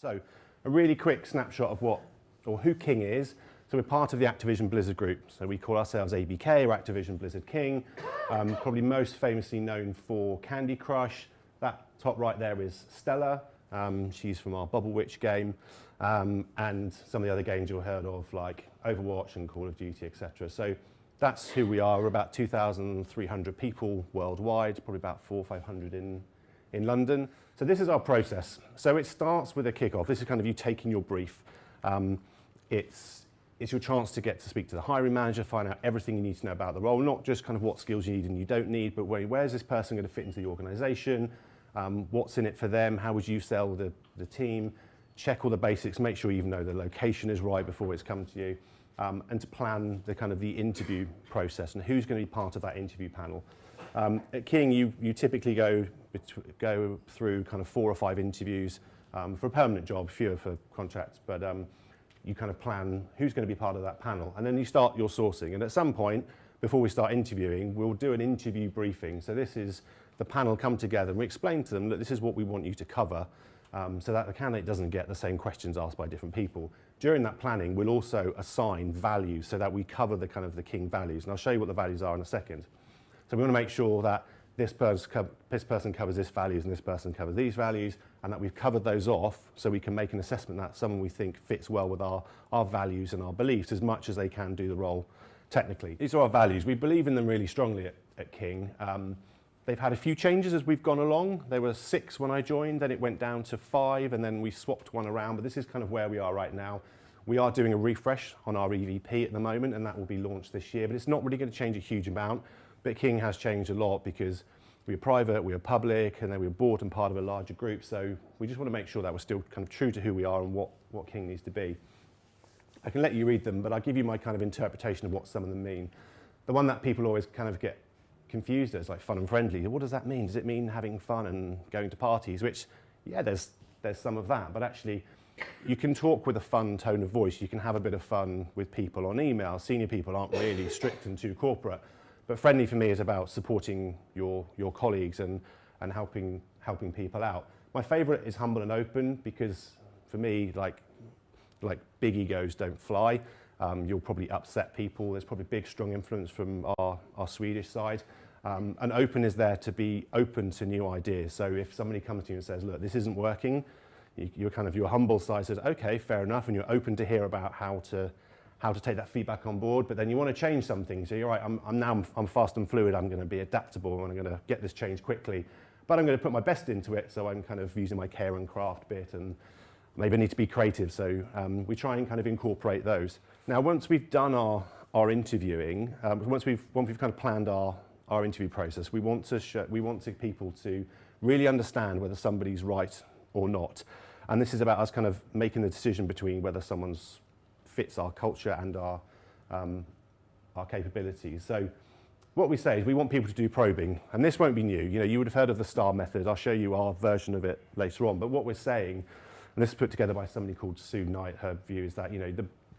So a really quick snapshot of who King is. So we're part of the Activision Blizzard group. So we call ourselves ABK, or Activision Blizzard King. Probably most famously known for Candy Crush. That top right there is Stella. She's from our Bubble Witch game. And some of the other games you'll heard of, like Overwatch and Call of Duty, etc. So that's who we are. We're about 2,300 people worldwide, probably about 400 or 500 in London. So this is our process. So it starts with a kickoff. This is kind of you taking your brief. It's your chance to get to speak to the hiring manager, find out everything you need to know about the role, not just kind of what skills you need and you don't need, but where's this person going to fit into the organization, what's in it for them, how would you sell the team, check all the basics, make sure you even know the location is right before it's come to you, and to plan the interview process and who's going to be part of that interview panel. At King, you typically go through kind of 4 or 5 interviews for a permanent job, fewer for contracts, but you kind of plan who's going to be part of that panel. And then you start your sourcing. And at some point, before we start interviewing, we'll do an interview briefing. So this is the panel come together and we explain to them that this is what we want you to cover so that the candidate doesn't get the same questions asked by different people. During that planning, we'll also assign values so that we cover the King values. And I'll show you what the values are in a second. So we want to make sure that this person covers this values and this person covers these values, and that we've covered those off so we can make an assessment that someone we think fits well with our values and our beliefs as much as they can do the role technically. These are our values. We believe in them really strongly at King. They've had a few changes as we've gone along. There were 6 when I joined, then it went down to 5, and then we swapped one around, but this is kind of where we are right now. We are doing a refresh on our EVP at the moment, and that will be launched this year, but it's not really going to change a huge amount. But King has changed a lot because we were private, we were public, and then we were bought and part of a larger group. So we just want to make sure that we're still kind of true to who we are and what King needs to be. I can let you read them, but I'll give you my kind of interpretation of what some of them mean. The one that people always kind of get confused as, like fun and friendly. What does that mean? Does it mean having fun and going to parties? Which, yeah, there's some of that, but actually you can talk with a fun tone of voice. You can have a bit of fun with people on email. Senior people aren't really strict and too corporate. But friendly for me is about supporting your colleagues and helping people out. My favourite is humble and open because for me, like big egos don't fly. You'll probably upset people. There's probably big, strong influence from our Swedish side. And open is there to be open to new ideas. So if somebody comes to you and says, look, this isn't working, your humble side says, okay, fair enough, and you're open to hear about how to take that feedback on board, but then you want to change something. So you're right, I'm fast and fluid, I'm going to be adaptable, and I'm going to get this change quickly, but I'm going to put my best into it, so I'm kind of using my care and craft bit, and maybe I need to be creative, so we try and kind of incorporate those. Now, once we've done our interviewing, once we've kind of planned our interview process, we want people to really understand whether somebody's right or not, and this is about us kind of making the decision between whether someone's fits our culture and our capabilities. So what we say is we want people to do probing, and this won't be new. You would have heard of the STAR method. I'll show you our version of it later on. But what we're saying, and this is put together by somebody called Sue Knight, her view is that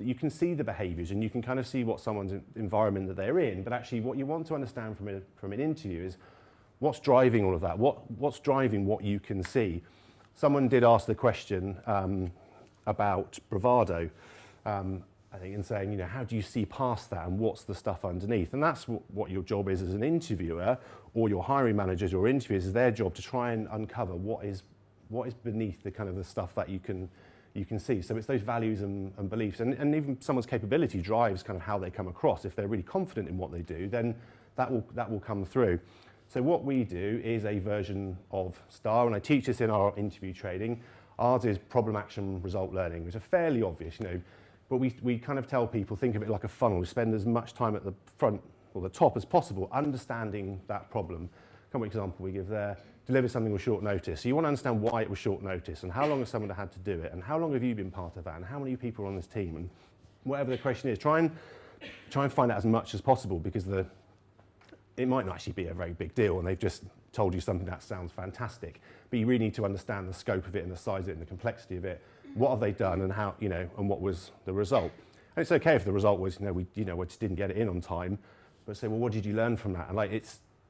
you can see the behaviours and you can kind of see what someone's environment that they're in. But actually, what you want to understand from an interview is what's driving all of that. What's driving what you can see? Someone did ask the question about bravado. I think in saying, how do you see past that and what's the stuff underneath? And that's what your job is as an interviewer, or your hiring managers or interviewers, is their job to try and uncover what is beneath the kind of the stuff that you can see. So it's those values and beliefs, and even someone's capability drives kind of how they come across. If they're really confident in what they do, then that will come through. So what we do is a version of STAR, and I teach this in our interview training. Ours is problem, action, result learning, which are fairly obvious, but we kind of tell people, think of it like a funnel. Spend as much time at the front or the top as possible understanding that problem. Come example we give there, deliver something with short notice. So you want to understand why it was short notice and how long has someone had to do it and how long have you been part of that and how many people are on this team, and whatever the question is, try and find out as much as possible, because it might not actually be a very big deal and they've just told you something that sounds fantastic, but you really need to understand the scope of it and the size of it and the complexity of it. What have they done and how, and what was the result? And it's okay if the result was, we just didn't get it in on time, but say, well, what did you learn from that? And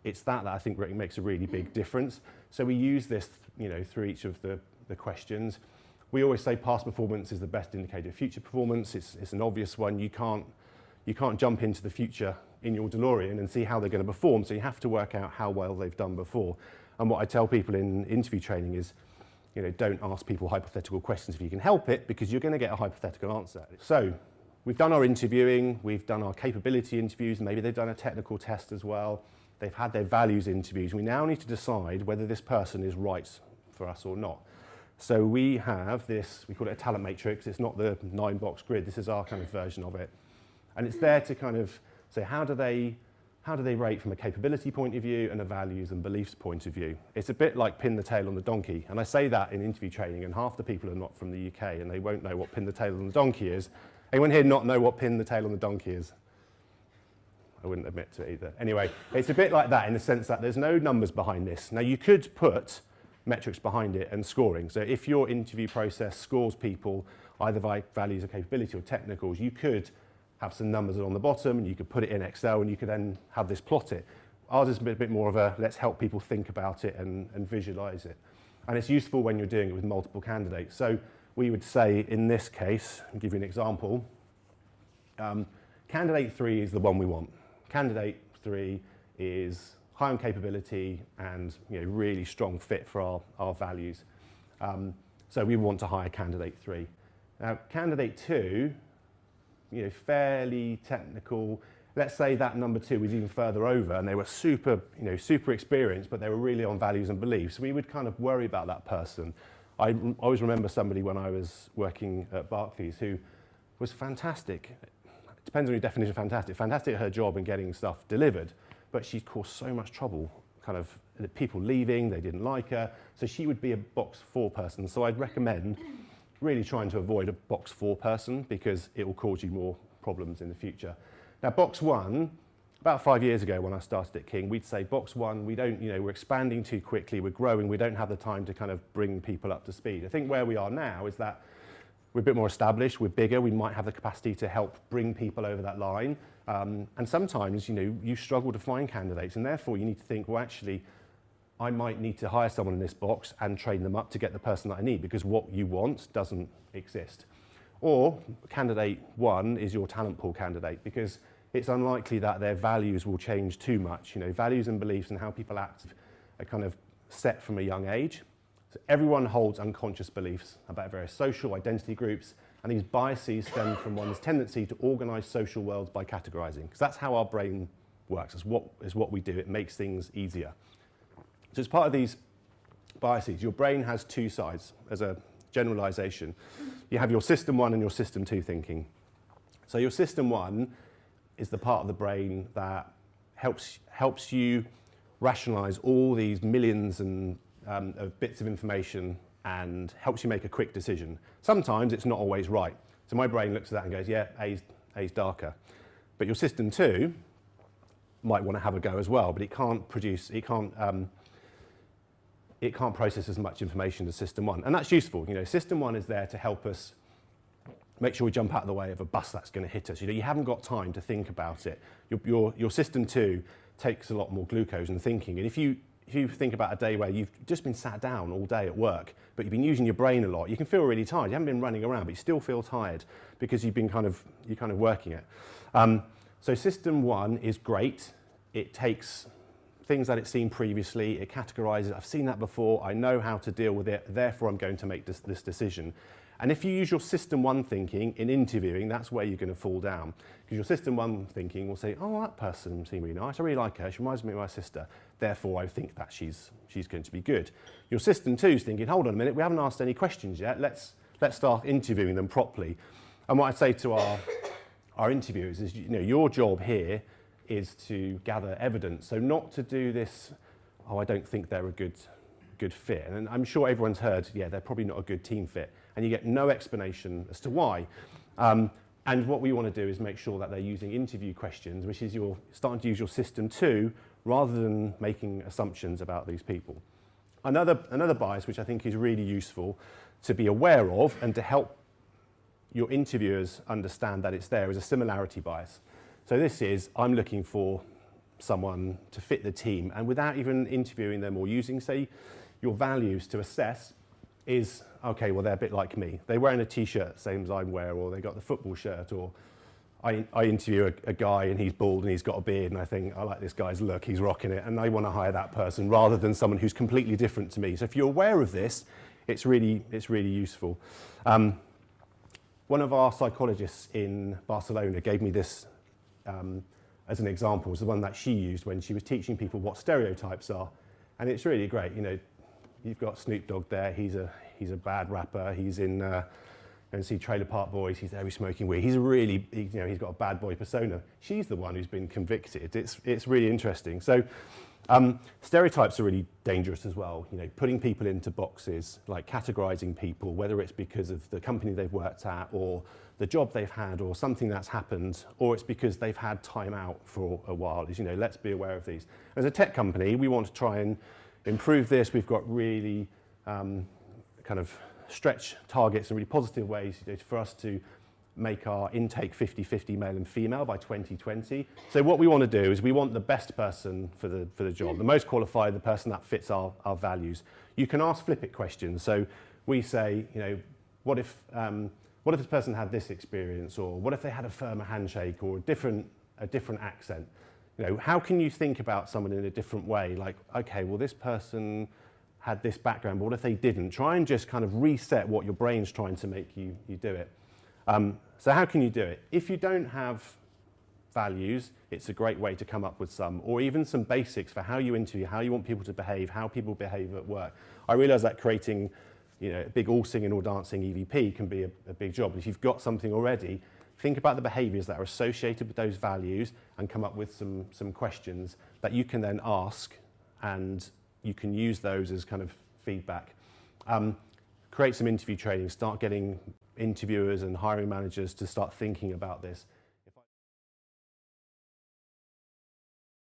it's that I think makes a really big difference. So we use this, through each of the questions. We always say past performance is the best indicator of future performance. It's an obvious one. You can't jump into the future in your DeLorean and see how they're going to perform, so you have to work out how well they've done before. And what I tell people in interview training is, don't ask people hypothetical questions if you can help it, because you're going to get a hypothetical answer. So we've done our interviewing, we've done our capability interviews, maybe they've done a technical test as well. They've had their values interviews. We now need to decide whether this person is right for us or not. So we have this, we call it a talent matrix. It's not the 9-box grid. This is our kind of version of it. And it's there to kind of say, how do they rate from a capability point of view and a values and beliefs point of view? It's a bit like pin the tail on the donkey. And I say that in interview training, and half the people are not from the UK and they won't know what pin the tail on the donkey is. Anyone here not know what pin the tail on the donkey is? I wouldn't admit to it either. Anyway, it's a bit like that in the sense that there's no numbers behind this. Now, you could put metrics behind it and scoring. So if your interview process scores people either by values or capability or technicals, you could have some numbers on the bottom and you could put it in Excel and you could then have this plot it. Ours is a bit more of a let's help people think about it and visualize it. And it's useful when you're doing it with multiple candidates. So we would say in this case, I'll give you an example, candidate 3 is the one we want. Candidate 3 is high on capability and really strong fit for our values. So we want to hire candidate 3. Now, candidate 2, fairly technical. Let's say that number 2 was even further over and they were super experienced, but they were really on values and beliefs. We would kind of worry about that person. I always remember somebody when I was working at Barclays who was fantastic. It depends on your definition of fantastic. Fantastic at her job and getting stuff delivered, but she caused so much trouble, kind of people leaving, they didn't like her. So she would be a box 4 person. So I'd recommend really trying to avoid a box 4 person because it will cause you more problems in the future. Now, box 1, about 5 years ago when I started at King, we'd say box 1, we don't, we're expanding too quickly, we're growing, we don't have the time to kind of bring people up to speed. I think where we are now is that we're a bit more established, we're bigger, we might have the capacity to help bring people over that line. And sometimes, you struggle to find candidates and therefore you need to think, well, actually, I might need to hire someone in this box and train them up to get the person that I need because what you want doesn't exist. Or candidate 1 is your talent pool candidate because it's unlikely that their values will change too much. Values and beliefs and how people act are kind of set from a young age. So everyone holds unconscious beliefs about various social identity groups, and these biases stem from one's tendency to organise social worlds by categorising, because that's how our brain works. It's what we do. It makes things easier. So as part of these biases, your brain has 2 sides as a generalisation. You have your system 1 and your system 2 thinking. So your system 1 is the part of the brain that helps you rationalise all these millions of bits of information and helps you make a quick decision. Sometimes it's not always right. So my brain looks at that and goes, yeah, A's darker. But your system 2 might want to have a go as well, but it can't process as much information as system 1. And that's useful. System 1 is there to help us make sure we jump out of the way of a bus that's going to hit us. You haven't got time to think about it. Your system 2 takes a lot more glucose and thinking. And if you think about a day where you've just been sat down all day at work, but you've been using your brain a lot, you can feel really tired. You haven't been running around, but you still feel tired because you've been kind of working it. So system 1 is great. It takes things that it's seen previously, it categorises, I've seen that before, I know how to deal with it, therefore I'm going to make this decision. And if you use your system 1 thinking in interviewing, that's where you're going to fall down. Because your system 1 thinking will say, oh, that person seemed really nice, I really like her, she reminds me of my sister, therefore I think that she's going to be good. Your system 2 is thinking, hold on a minute, we haven't asked any questions yet, let's start interviewing them properly. And what I say to our interviewers is, your job here is to gather evidence. So not to do this, oh, I don't think they're a good fit. And I'm sure everyone's heard, yeah, they're probably not a good team fit. And you get no explanation as to why. And what we want to do is make sure that they're using interview questions, which is you're starting to use your system 2 rather than making assumptions about these people. Another bias, which I think is really useful to be aware of and to help your interviewers understand that it's there, is a similarity bias. So this is, I'm looking for someone to fit the team, and without even interviewing them or using, say, your values to assess is, okay, well, they're a bit like me. They're wearing a t-shirt, same as I wear, or they got the football shirt, or I interview a guy and he's bald and he's got a beard, and I think, I like this guy's look, he's rocking it, and I want to hire that person rather than someone who's completely different to me. So if you're aware of this, it's really useful. One of our psychologists in Barcelona gave me this as an example. It's the one that she used when she was teaching people what stereotypes are. And it's really great. You know, you've got Snoop Dogg there. He's a bad rapper. He's in, and see Trailer Park Boys. He's there, he's smoking weed. He's he's got a bad boy persona. She's the one who's been convicted. It's really interesting. So stereotypes are really dangerous as well. You know, putting people into boxes, like categorizing people, whether it's because of the company they've worked at, or the job they've had, or something that's happened, or it's because they've had time out for a while. Is, you know, let's be aware of these. As a tech company, we want to try and improve this. We've got really kind of stretch targets in really positive ways, you know, for us to make our intake 50-50 male and female by 2020. So what we want to do is we want the best person for the job, the most qualified, the person that fits our values. You can ask flip it questions. So we say, you know, what if this person had this experience, or what if they had a firmer handshake, or a different accent? You know, how can you think about someone in a different way? Like, okay, well, this person had this background, but what if they didn't? Try and just kind of reset what your brain's trying to make you do it. So how can you do it? If you don't have values, it's a great way to come up with some, or even some basics for how you interview, how you want people to behave, how people behave at work. I realise that creating, you know, a big all singing all dancing EVP can be a big job. If you've got something already, think about the behaviours that are associated with those values and come up with some questions that you can then ask, and you can use those as kind of feedback. Create some interview training, start getting interviewers and hiring managers to start thinking about this.